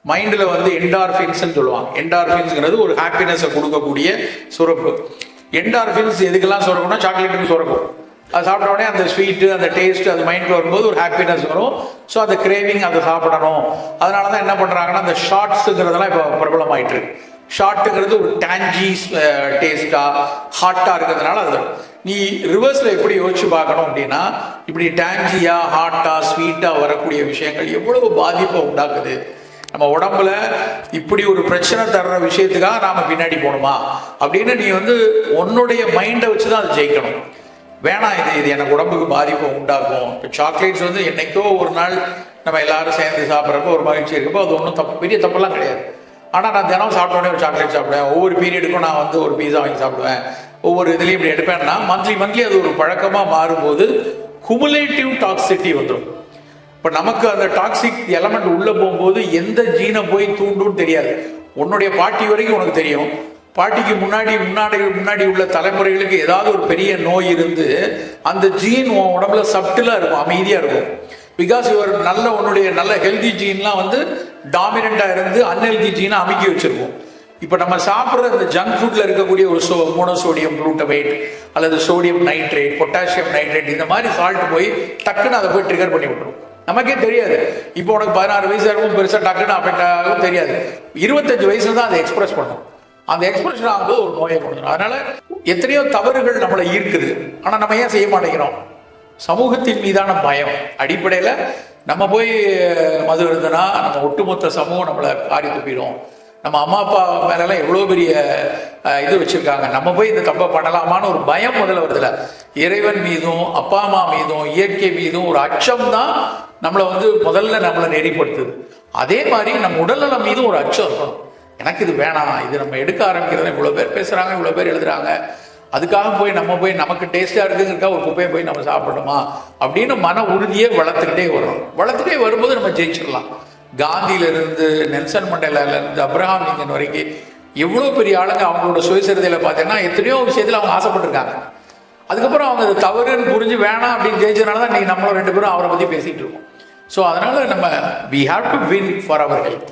மைண்டில் வந்து என்டார்ஃபின்ஸ்ன்னு சொல்லுவாங்க. என்டார்ஃபின்ஸ்ங்கிறது ஒரு ஹாப்பினஸை கொடுக்கக்கூடிய சுரப்பு. என்டார்ஃபின்ஸ் எதுக்கெல்லாம் சுரக்கணும்? சாக்லேட்டுக்கு சுரக்கும். அது சாப்பிட்ட உடனே அந்த ஸ்வீட்டு, அந்த டேஸ்ட் அது மைண்டில் வரும்போது ஒரு ஹாப்பினஸ் வரும். ஸோ அந்த கிரேவிங் அதை சாப்பிடணும். அதனால தான் என்ன பண்ணுறாங்கன்னா அந்த ஷார்ட்ஸுங்கிறதெல்லாம் இப்போ பிரபலமாயிட்டு இருக்கு. ஷார்ட்டுங்கிறது ஒரு டேஞ்சி டேஸ்ட்டாக ஹாட்டாக இருக்கிறதுனால அது நீ ரிவர்ஸில் எப்படி யோசிச்சு பார்க்கணும் அப்படின்னா, இப்படி டேஞ்சியாக ஹாட்டாக ஸ்வீட்டாக வரக்கூடிய விஷயங்கள் எவ்வளவு பாதிப்பை உண்டாக்குது நம்ம உடம்புல. இப்படி ஒரு பிரச்சனை தர்ற விஷயத்துக்காக நாம் பின்னாடி போகணுமா அப்படின்னு நீ வந்து உன்னுடைய மைண்டை வச்சு தான் அது ஜெயிக்கணும். வேணாம், இது எனக்கு உடம்புக்கு பாதிப்பை உண்டாக்கும். இப்போ சாக்லேட்ஸ் வந்து என்னைக்கோ ஒரு நாள் நம்ம எல்லாரும் சேர்ந்து சாப்பிட்றப்போ ஒரு மகிழ்ச்சி இருக்கப்போ அது ஒன்றும் தப்பு, பெரிய தப்பெல்லாம் கிடையாது. ஆனால் நான் தினம் சாப்பிட்டோன்னே ஒரு சாக்லேட் சாப்பிடுவேன். ஒவ்வொரு பீரியடுக்கும் நான் வந்து ஒரு பீஸா வாங்கி சாப்பிடுவேன். ஒவ்வொரு இதுலேயும் இப்படி எடுப்பேன்னா மந்த்லி அது ஒரு பழக்கமாக மாறும்போது குமுலேட்டிவ் டாக்ஸிட்டி வந்துடும். இப்போ நமக்கு அந்த டாக்ஸிக் எலமெண்ட் உள்ளே போகும்போது எந்த ஜீனை போய் தூண்டுன்னு தெரியாது. உன்னுடைய பாட்டி வரைக்கும் உனக்கு தெரியும். பாட்டிக்கு முன்னாடி உள்ள தலைமுறைகளுக்கு ஏதாவது ஒரு பெரிய நோய் இருந்து அந்த ஜீன் உன் உடம்புல சப்டிலாக இருக்கும், அமைதியாக இருக்கும். பிகாஸ் இவர் உன்னுடைய நல்ல ஹெல்தி ஜீன்லாம் வந்து டாமினண்டாக இருந்து அன்ஹெல்தி ஜீனை அமுக்கி வச்சிருக்கும். இப்போ நம்ம சாப்பிட்ற இந்த ஜங்க் ஃபுட்டில் இருக்கக்கூடிய ஒரு மோனோசோடியம் குளூட்டமைட் அல்லது சோடியம் நைட்ரேட், பொட்டாசியம் நைட்ரேட், இந்த மாதிரி சால்ட் போய் டக்குன்னு அதை போய் ட்ரிகர் பண்ணி விட்டுரும். நமக்கே தெரியாது. இப்போ உனக்கு 16 வயசு இருக்கும், பெருசாக டக்குன்னு அஃபெக்ட் ஆகும் தெரியாது. 25 வயசுல தான் அதை எக்ஸ்பிரஸ் பண்ணும். அந்த எக்ஸ்பிரஷன் ஆகும்போது ஒரு நோயை கொடுத்துரும். அதனால எத்தனையோ தவறுகள் நம்மளை ஈர்க்குது. ஆனால் நம்ம ஏன் செய்ய மாட்டேங்கிறோம்? சமூகத்தின் மீதான பயம் அடிப்படையில். நம்ம போய் மது இருந்ததுன்னா நம்ம ஒட்டுமொத்த சமூகம் நம்மளை காரி துப்பிடும். நம்ம அம்மா அப்பா மேலெல்லாம் எவ்வளோ பெரிய இது வச்சுருக்காங்க, நம்ம போய் இந்த தப்பை பண்ணலாமான்னு ஒரு பயம் முதல்ல வருதுல. இறைவன் மீதும் அப்பா அம்மா மீதும் இயற்கை மீதும் ஒரு அச்சம் தான் நம்மளை வந்து முதல்ல நம்மளை நெறிப்படுத்துது. அதே மாதிரி நம்ம உடல்நலம் மீதும் ஒரு அச்சம் இருக்கணும். எனக்கு இது வேணாம், இது நம்ம எடுக்க ஆரம்பிக்கிறத இவ்வளோ பேர் பேசுகிறாங்க, இவ்வளோ பேர் எழுதுறாங்க, அதுக்காக போய் நம்ம போய் நமக்கு டேஸ்டாக இருக்குங்கிறக்கா ஒரு குப்பையை போய் நம்ம சாப்பிடணுமா அப்படின்னு மன உறுதியை வளர்த்துக்கிட்டே வரும். வளர்த்துட்டே வரும்போது நம்ம ஜெயிச்சிடலாம். காந்தியிலிருந்து நெல்சன் மண்டேலாலேருந்து அப்ரஹாம் லிங்கன் வரைக்கும் எவ்வளோ பெரிய ஆளுங்க அவங்களோட சுயசரிதையில் பார்த்தீங்கன்னா எத்தனையோ விஷயத்தில் அவங்க ஆசைப்பட்டிருக்காங்க. அதுக்கப்புறம் அவங்க அது தவறுன்னு புரிஞ்சு வேணாம் அப்படின்னு ஜெயிச்சதுனால தான் நீங்கள் நம்மளும் 2 பேரும் அவரை பற்றி பேசிகிட்டு இருக்கோம். ஸோ அதனால் நம்ம we have to win for our health.